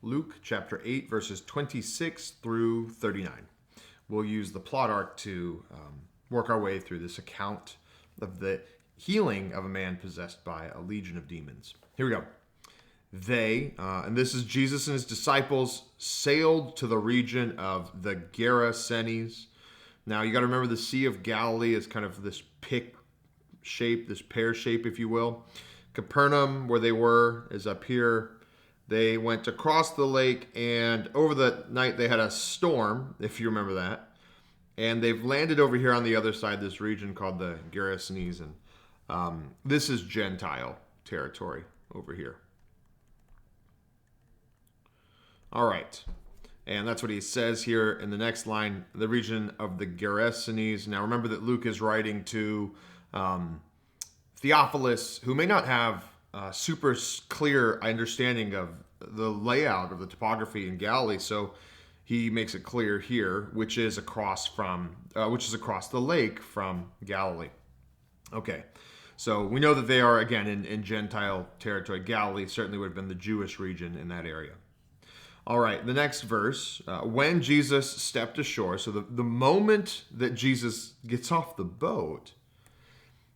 Luke chapter 8, verses 26 through 39. We'll use the plot arc to work our way through this account of the healing of a man possessed by a legion of demons. Here we go. And this is Jesus and his disciples, sailed to the region of the Gerasenes. Now, you got to remember the Sea of Galilee is kind of this pick shape, this pear shape, if you will. Capernaum, where they were, is up here. They went across the lake, and over the night they had a storm, if you remember that. And they've landed over here on the other side, this region called the Gerasenes. And this is Gentile territory over here. All right. And that's what he says here in the next line, the region of the Gerasenes. Now, remember that Luke is writing to Theophilus, who may not have a super clear understanding of the layout of the topography in Galilee. So he makes it clear here, which is across the lake from Galilee. Okay. So we know that they are, again, in Gentile territory. Galilee certainly would have been the Jewish region in that area. All right, the next verse, when Jesus stepped ashore, so the moment that Jesus gets off the boat,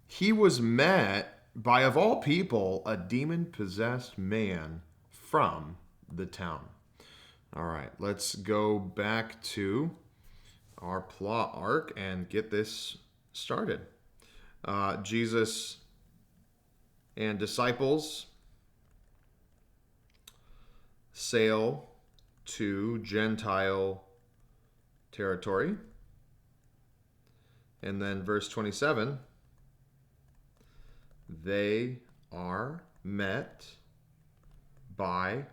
he was met by, of all people, a demon-possessed man from the town. All right, let's go back to our plot arc and get this started. Jesus and disciples sail to Gentile territory. And then verse 27, they are met by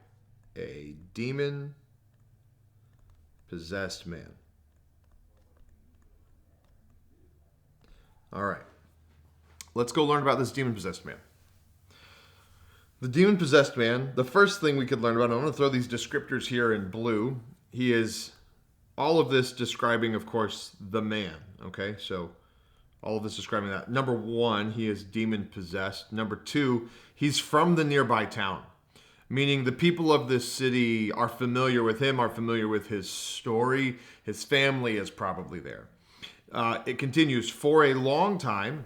a demon-possessed man. All right. Let's go learn about this demon-possessed man. The demon-possessed man, the first thing we could learn about, I'm going to throw these descriptors here in blue. He is, all of this describing, of course, the man, okay? So all of this describing that. Number one, he is demon-possessed. Number two, he's from the nearby town, meaning the people of this city are familiar with him, are familiar with his story. His family is probably there. It continues, for a long time,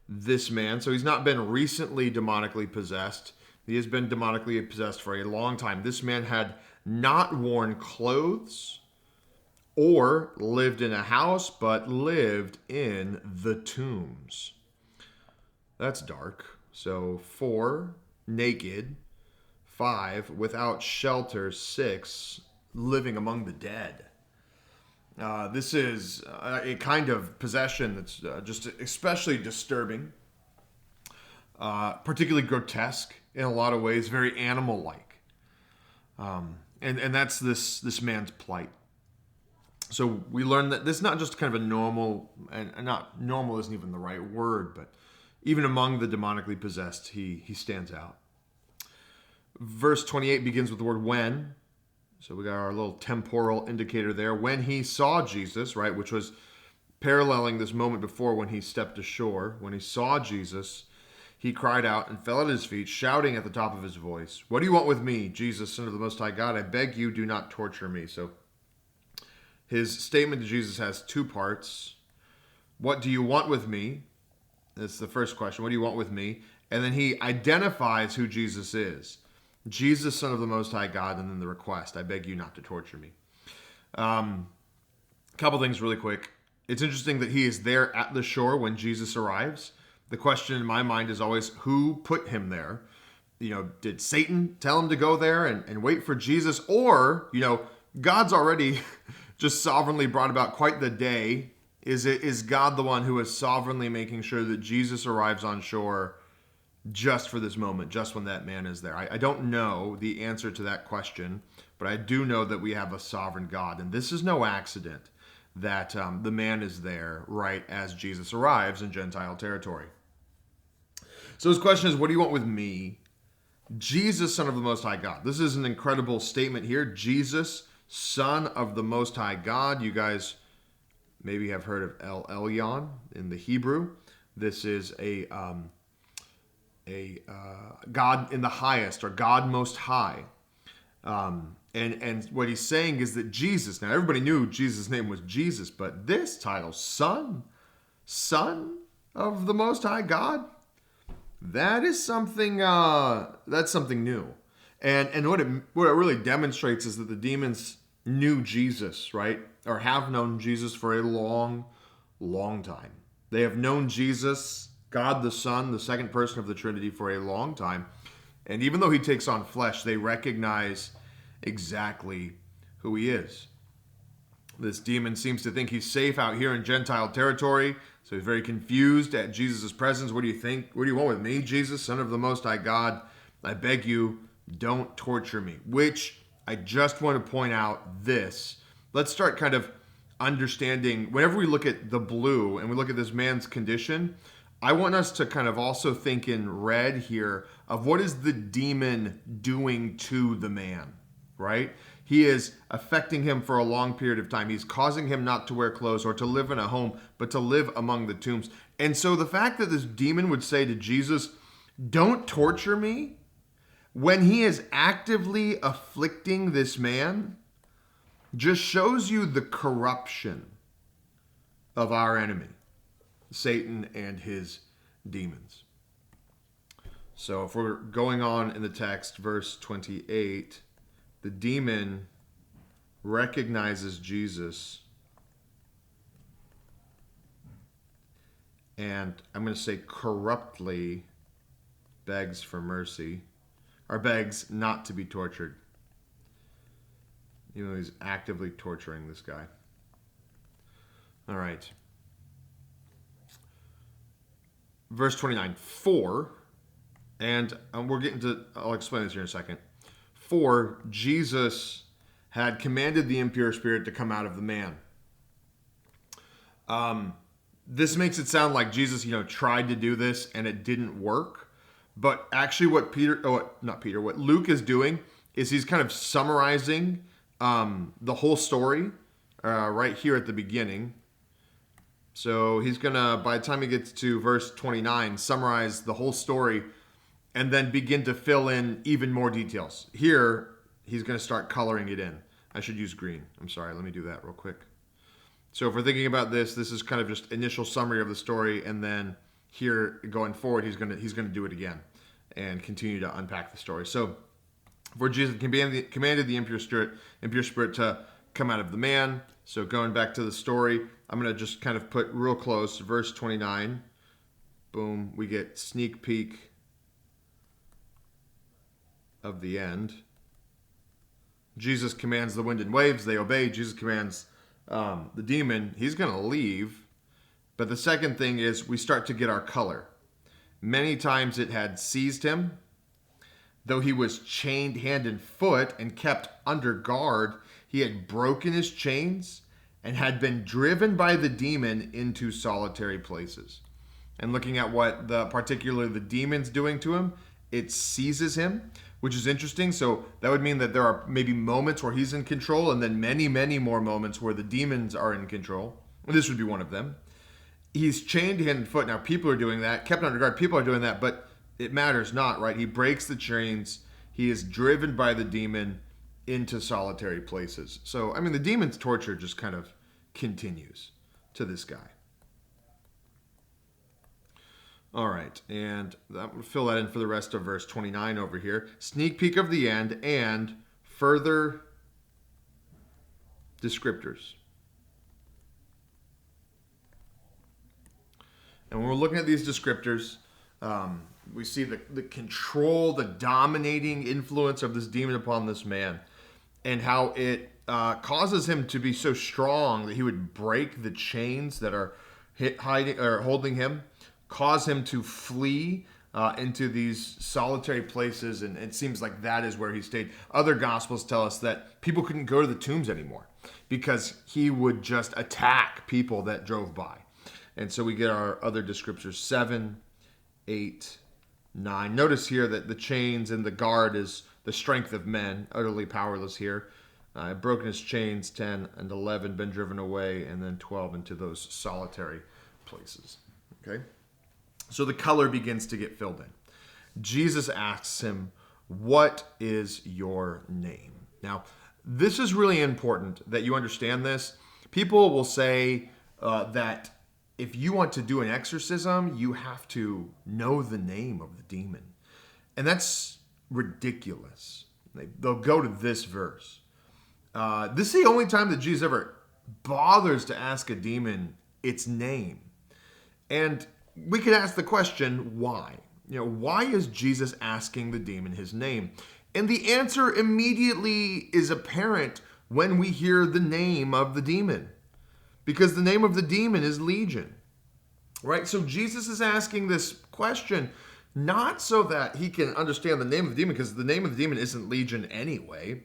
this man, so he's not been recently demonically possessed. He has been demonically possessed for a long time. This man had not worn clothes or lived in a house, but lived in the tombs. That's dark. So 4, naked. 5, without shelter. 6, living among the dead. This is a kind of possession that's just especially disturbing, particularly grotesque in a lot of ways, very animal-like. And that's this man's plight. So we learn that this is not just kind of a normal, and not normal isn't even the right word, but even among the demonically possessed, he stands out. Verse 28 begins with the word when. So we got our little temporal indicator there. When he saw Jesus, right, which was paralleling this moment before when he stepped ashore. When he saw Jesus, he cried out and fell at his feet, shouting at the top of his voice, "What do you want with me, Jesus, Son of the Most High God? I beg you, do not torture me." So his statement to Jesus has two parts. What do you want with me? That's the first question. What do you want with me? And then he identifies who Jesus is. Jesus, Son of the Most High God, and then the request, I beg you not to torture me. Couple things really quick. It's interesting that he is there at the shore when Jesus arrives. The question in my mind is always, who put him there? Did Satan tell him to go there and wait for Jesus? Or, God's already just sovereignly brought about quite the day. Is God the one who is sovereignly making sure that Jesus arrives on shore just for this moment, just when that man is there? I don't know the answer to that question, but I do know that we have a sovereign God. And this is no accident that the man is there right as Jesus arrives in Gentile territory. So his question is, what do you want with me? Jesus, Son of the Most High God. This is an incredible statement here. Jesus, Son of the Most High God. You guys maybe have heard of El Elyon in the Hebrew. This is a God in the highest, or God most high. And what he's saying is that Jesus, now everybody knew Jesus' name was Jesus, but this title, Son of the Most High God, that is something, that's something new. And what it really demonstrates is that the demons knew Jesus, right? Or have known Jesus for a long, long time. They have known Jesus, God the Son, the second person of the Trinity, for a long time. And even though he takes on flesh, they recognize exactly who he is. This demon seems to think he's safe out here in Gentile territory, so he's very confused at Jesus' presence. What do you think? What do you want with me, Jesus, Son of the Most High God? I beg you, don't torture me. Which I just want to point out this. Let's start kind of understanding, whenever we look at the blue and we look at this man's condition, I want us to kind of also think in red here of what is the demon doing to the man, right? He is affecting him for a long period of time. He's causing him not to wear clothes or to live in a home, but to live among the tombs. And so the fact that this demon would say to Jesus, don't torture me, when he is actively afflicting this man, just shows you the corruption of our enemy, Satan and his demons. So if we're going on in the text, verse 28, the demon recognizes Jesus, and I'm going to say corruptly begs for mercy, or begs not to be tortured. You know, he's actively torturing this guy. All right. Verse 29, and we're getting to, I'll explain this here in a second. For Jesus had commanded the impure spirit to come out of the man. This makes it sound like Jesus, tried to do this and it didn't work. But actually what Luke is doing is he's kind of summarizing the whole story right here at the beginning. So he's going to, by the time he gets to verse 29, summarize the whole story and then begin to fill in even more details. Here, he's going to start coloring it in. I should use green. I'm sorry, let me do that real quick. So if we're thinking about this is kind of just initial summary of the story, and then here going forward, he's going to do it again and continue to unpack the story. So for Jesus commanded the impure spirit to come out of the man. So going back to the story, I'm going to just kind of put real close, verse 29. Boom, we get sneak peek of the end. Jesus commands the wind and waves, they obey. Jesus commands the demon, he's going to leave. But the second thing is we start to get our color. Many times it had seized him. Though he was chained hand and foot and kept under guard, he had broken his chains and had been driven by the demon into solitary places. And looking at what particularly the demon's doing to him, it seizes him, which is interesting. So that would mean that there are maybe moments where he's in control and then many, many more moments where the demons are in control. And this would be one of them. He's chained hand and foot. Now people are doing that, kept under guard. People are doing that, but it matters not, right? He breaks the chains. He is driven by the demon into solitary places. So, the demon's torture just kind of continues to this guy. All right, and that will fill that in for the rest of verse 29 over here. Sneak peek of the end and further descriptors. And when we're looking at these descriptors, we see the control, the dominating influence of this demon upon this man, and how it causes him to be so strong that he would break the chains that are holding him, cause him to flee into these solitary places, and it seems like that is where he stayed. Other gospels tell us that people couldn't go to the tombs anymore because he would just attack people that drove by. And so we get our other descriptors, 7, 8, 9. Notice here that the chains and the guard is the strength of men, utterly powerless here. Broken his chains, 10 and 11, been driven away, and then 12 into those solitary places. Okay? So the color begins to get filled in. Jesus asks him, "What is your name?" Now, this is really important that you understand this. People will say that if you want to do an exorcism, you have to know the name of the demon. And that's ridiculous. They'll go to this verse. This is the only time that Jesus ever bothers to ask a demon its name. And we could ask the question, why? Why is Jesus asking the demon his name? And the answer immediately is apparent when we hear the name of the demon. Because the name of the demon is Legion. Right? So Jesus is asking this question not so that he can understand the name of the demon, because the name of the demon isn't Legion anyway.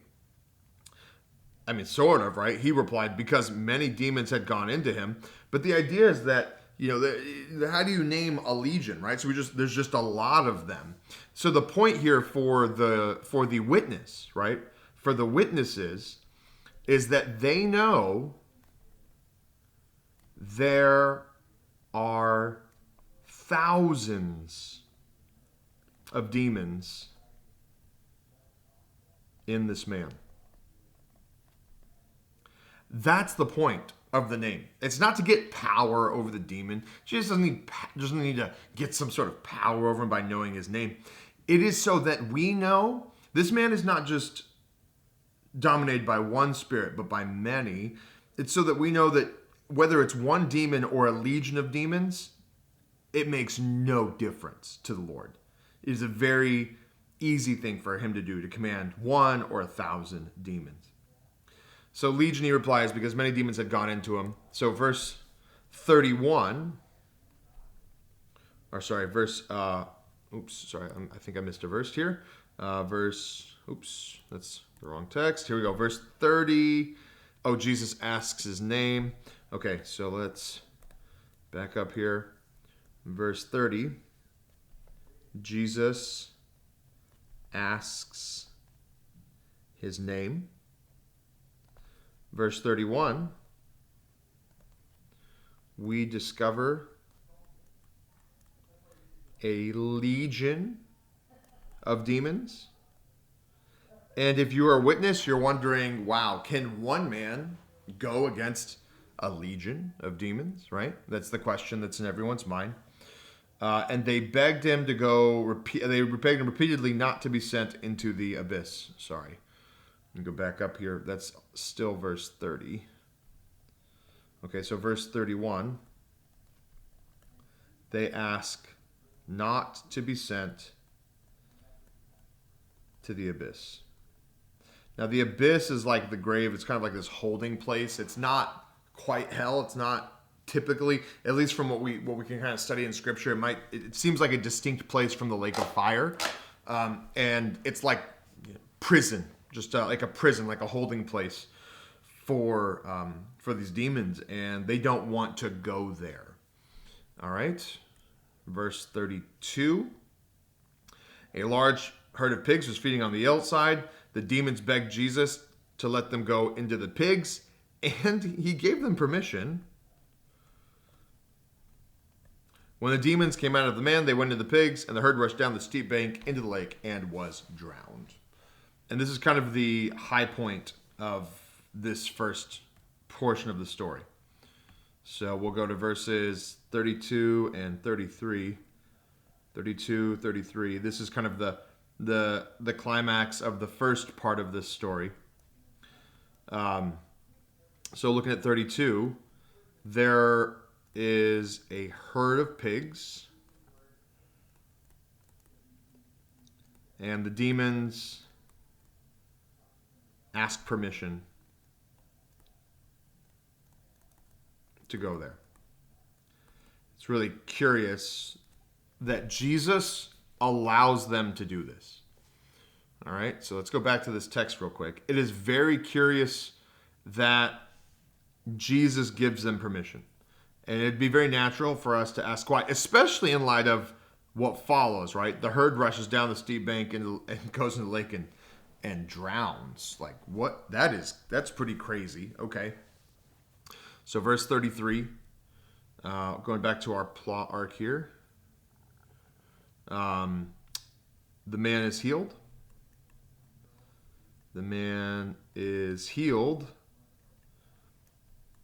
I mean, sort of, right? He replied, because many demons had gone into him. But the idea is that, how do you name a legion, right? So there's just a lot of them. So the point here for the witness, right? For the witnesses is that they know there are thousands of demons in this man. That's the point of the name. It's not to get power over the demon. Jesus doesn't need to get some sort of power over him by knowing his name. It is so that we know this man is not just dominated by one spirit, but by many. It's so that we know that whether it's one demon or a legion of demons, it makes no difference to the Lord. It is a very easy thing for him to do, to command 1 or 1,000 demons. So Legion, he replies, because many demons had gone into him. So verse 31, I think I missed a verse here. That's the wrong text. Here we go. Verse 30, Jesus asks his name. Okay, so let's back up here. Verse 30, Jesus asks his name. Verse 31, we discover a legion of demons. And if you are a witness, you're wondering, wow, can one man go against a legion of demons, right? That's the question that's in everyone's mind. And they begged him to go, they begged him repeatedly not to be sent into the abyss. Sorry. Let me go back up here. That's still verse 30. Okay, so verse 31. They ask not to be sent to the abyss. Now, the abyss is like the grave. It's kind of like this holding place. It's not quite hell. It's not typically, at least from what we can kind of study in Scripture. It seems like a distinct place from the lake of fire, and it's like prison. Just like a prison, like a holding place for these demons, and they don't want to go there. All right, verse 32. A large herd of pigs was feeding on the hillside. The demons begged Jesus to let them go into the pigs, and he gave them permission. When the demons came out of the man, they went into the pigs, and the herd rushed down the steep bank into the lake and was drowned. And this is kind of the high point of this first portion of the story. So we'll go to verses 32 and 33. 32, 33. This is kind of the climax of the first part of this story. So looking at 32, there is a herd of pigs. And the demons ask permission to go there. It's really curious that Jesus allows them to do this. All right, so let's go back to this text real quick. It is very curious that Jesus gives them permission. And it'd be very natural for us to ask why, especially in light of what follows, right? The herd rushes down the steep bank and goes into the lake and drowns. Like, what? That's pretty crazy. Okay. So verse 33, going back to our plot arc here. The man is healed. The man is healed.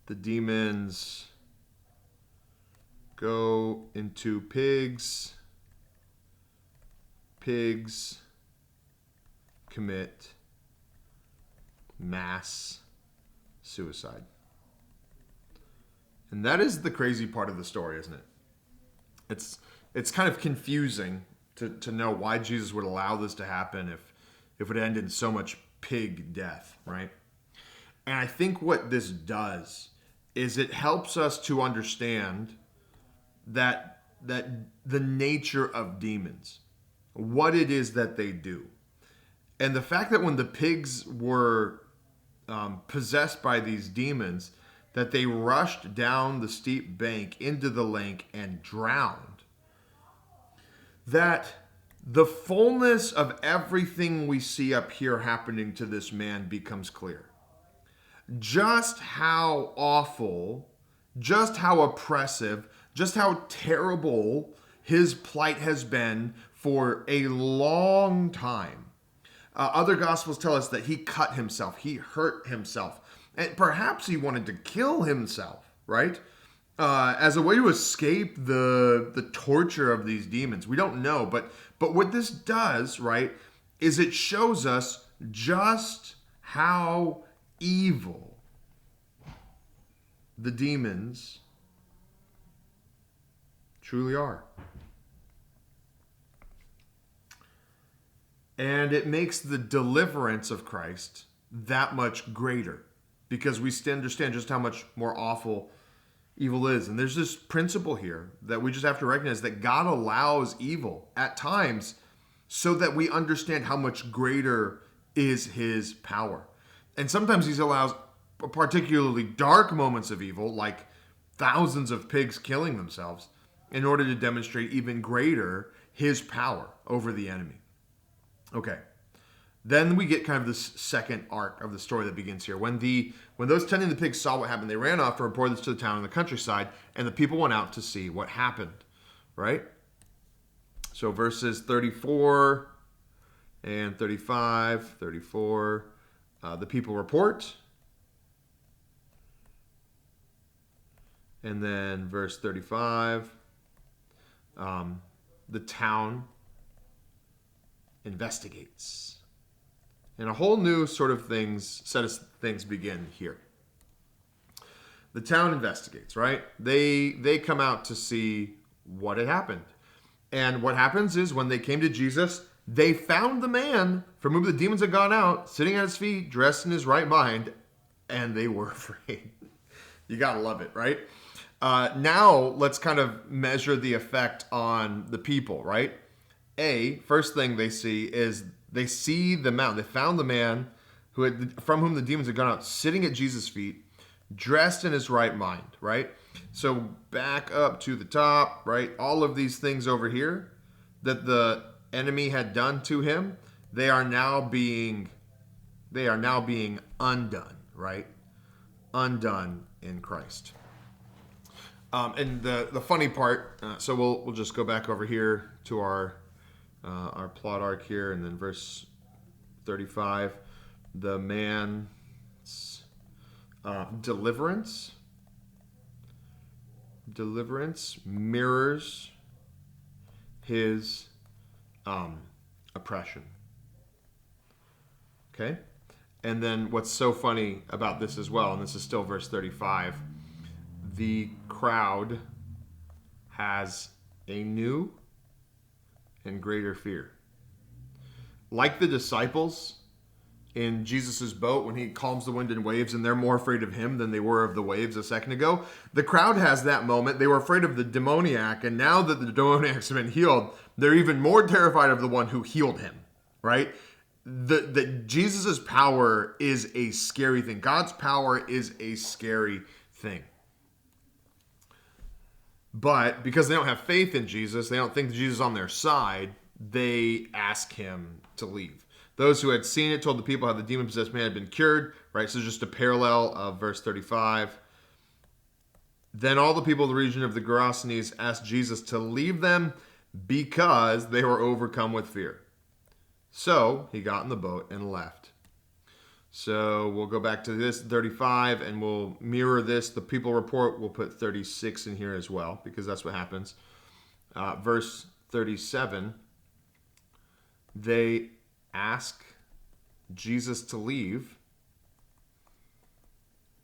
The demons go into pigs. Pigs commit mass suicide. And that is the crazy part of the story, isn't it? It's kind of confusing to know why Jesus would allow this to happen if it ended in so much pig death, right? And I think what this does is it helps us to understand that the nature of demons, what it is that they do. And the fact that when the pigs were possessed by these demons, that they rushed down the steep bank into the lake and drowned. That the fullness of everything we see up here happening to this man becomes clear. Just how awful, just how oppressive, just how terrible his plight has been for a long time. Other gospels tell us that he cut himself, he hurt himself, and perhaps he wanted to kill himself, right? As a way to escape the torture of these demons. We don't know, but what this does, right, is it shows us just how evil the demons truly are. And it makes the deliverance of Christ that much greater because we understand just how much more awful evil is. And there's this principle here that we just have to recognize that God allows evil at times so that we understand how much greater is his power. And sometimes he allows particularly dark moments of evil, like thousands of pigs killing themselves, in order to demonstrate even greater his power over the enemy. Okay. Then we get kind of this second arc of the story that begins here. When those tending the pigs saw what happened, they ran off to report this to the town and the countryside, and the people went out to see what happened, right? So verses 34 and 35, 34, the people report. And then verse 35, the town investigates. And a whole new set of things begin here. The town investigates, right? They come out to see what had happened. And what happens is when they came to Jesus, they found the man from whom the demons had gone out, sitting at his feet, dressed in his right mind, and they were afraid. You gotta love it, right? Now let's kind of measure the effect on the people, right? First thing they see is they see the man. They found the man from whom the demons had gone out, sitting at Jesus' feet, dressed in his right mind, right? So back up to the top, right? All of these things over here that the enemy had done to him, they are now being undone, right? Undone in Christ. And the funny part, so we'll just go back over here to our plot arc here, and then verse 35, the man's deliverance mirrors his oppression. Okay? And then what's so funny about this as well, and this is still verse 35, the crowd has a new and greater fear. Like the disciples in Jesus' boat when he calms the wind and waves, and they're more afraid of him than they were of the waves a second ago. The crowd has that moment. They were afraid of the demoniac, and now that the demoniac's been healed, they're even more terrified of the one who healed him, right? That Jesus' power is a scary thing. God's power is a scary thing. But because they don't have faith in Jesus, they don't think Jesus is on their side, they ask him to leave. Those who had seen it told the people how the demon-possessed man had been cured, right? So just a parallel of verse 35. Then all the people of the region of the Gerasenes asked Jesus to leave them because they were overcome with fear. So he got in the boat and left. So we'll go back to this 35 and we'll mirror this. The people report, we'll put 36 in here as well because that's what happens. Verse 37, they ask Jesus to leave.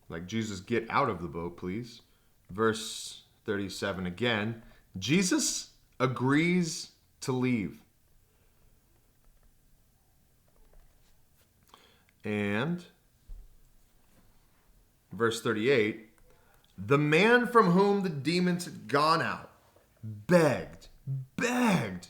Like, Jesus, get out of the boat, please. Verse 37 again, Jesus agrees to leave. And verse 38, the man from whom the demons had gone out begged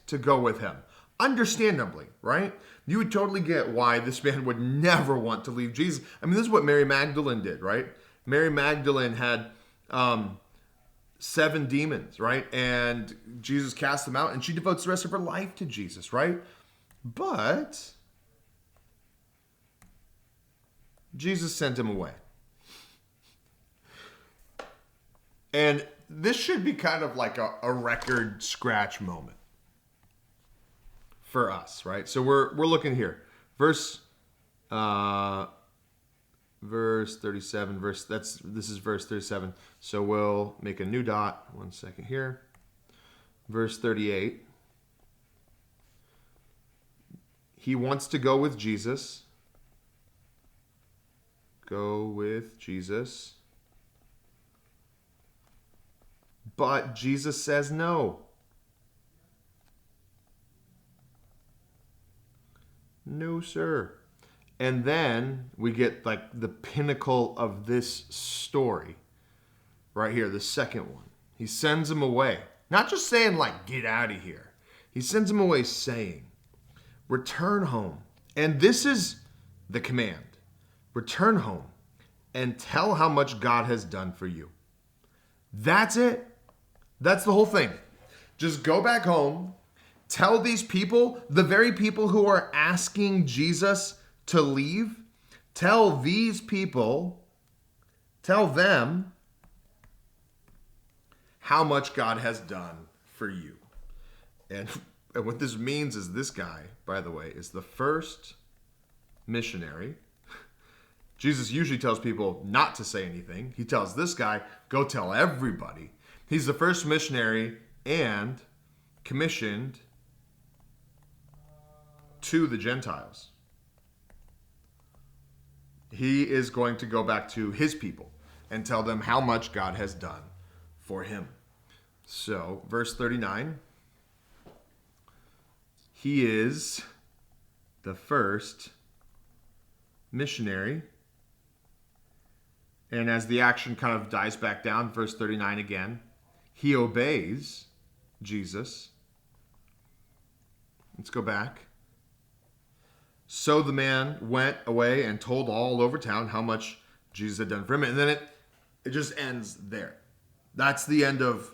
to go with him. Understandably, right? You would totally get why this man would never want to leave Jesus. I mean, this is what Mary Magdalene did, right? Mary Magdalene had 7 demons, right? And Jesus cast them out, and she devotes the rest of her life to Jesus, right? But Jesus sent him away. And this should be kind of like a record scratch moment for us, right? So we're looking here. Verse 37, this is verse 37. So we'll make a new dot. One second here. Verse 38. He wants to go with Jesus. Go with Jesus. But Jesus says no. No, sir. And then we get like the pinnacle of this story right here, the second one. He sends him away. Not just saying like, get out of here. He sends him away saying, return home. And this is the command. Return home and tell how much God has done for you. That's it. That's the whole thing. Just go back home, tell these people, the very people who are asking Jesus to leave, tell these people, tell them how much God has done for you. And what this means is this guy, by the way, is the first missionary. Jesus usually tells people not to say anything. He tells this guy, go tell everybody. He's the first missionary and commissioned to the Gentiles. He is going to go back to his people and tell them how much God has done for him. So, verse 39, he is the first missionary. And as the action kind of dies back down, verse 39 again, he obeys Jesus. Let's go back. So the man went away and told all over town how much Jesus had done for him. And then it just ends there. That's the end of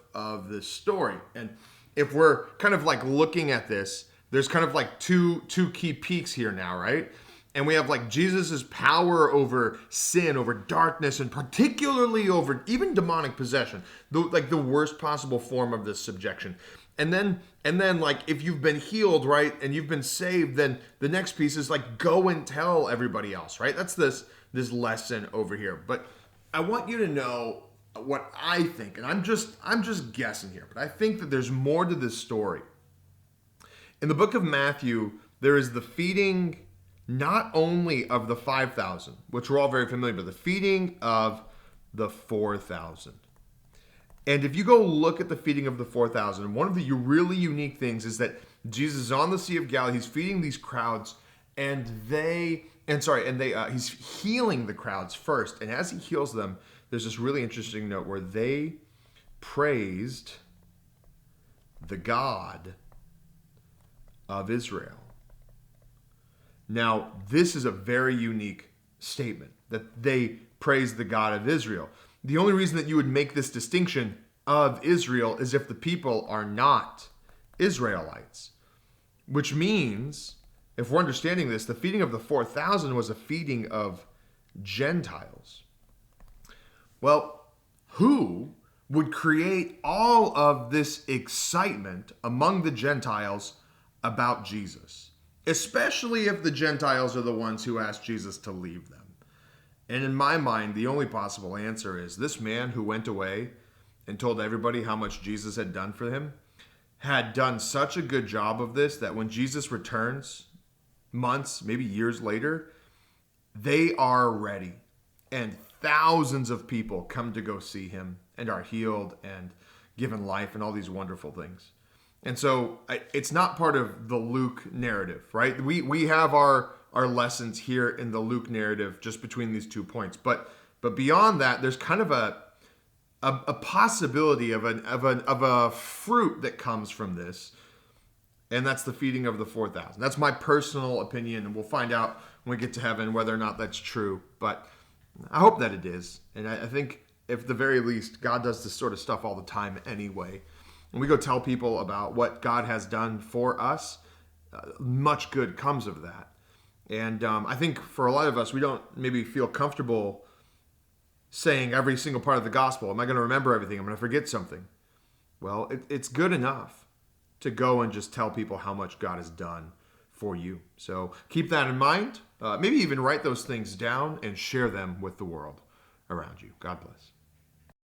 this story. And if we're kind of like looking at this, there's kind of like two key peaks here now, right? And we have like Jesus's power over sin, over darkness, and particularly over even demonic possession, like the worst possible form of this subjection. And then like if you've been healed, right, and you've been saved, then the next piece is like go and tell everybody else, right? That's this lesson over here. But I want you to know what I think, and I'm just guessing here, but I think that there's more to this story. In the book of Matthew, there is the feeding not only of the 5,000, which we're all very familiar with, but the feeding of the 4,000. And if you go look at the feeding of the 4,000, one of the really unique things is that Jesus is on the Sea of Galilee. He's feeding these crowds, and he's healing the crowds first. And as he heals them, there's this really interesting note where they praised the God of Israel. Now, this is a very unique statement, that they praise the God of Israel. The only reason that you would make this distinction of Israel is if the people are not Israelites. Which means, if we're understanding this, the feeding of the 4,000 was a feeding of Gentiles. Well, who would create all of this excitement among the Gentiles about Jesus? especially if the Gentiles are the ones who asked Jesus to leave them. And in my mind, the only possible answer is this man who went away and told everybody how much Jesus had done for him had done such a good job of this that when Jesus returns months, maybe years later, they are ready. And thousands of people come to go see him and are healed and given life and all these wonderful things. And so it's not part of the Luke narrative, right? We have our lessons here in the Luke narrative just between these 2 points. But beyond that, there's kind of a possibility of a fruit that comes from this. And that's the feeding of the 4,000. That's my personal opinion, and we'll find out when we get to heaven whether or not that's true. But I hope that it is. And I think, if the very least, God does this sort of stuff all the time anyway. And we go tell people about what God has done for us, much good comes of that. And I think for a lot of us, we don't maybe feel comfortable saying every single part of the gospel. Am I going to remember everything? I'm going to forget something. Well, it's good enough to go and just tell people how much God has done for you. So keep that in mind. Maybe even write those things down and share them with the world around you. God bless.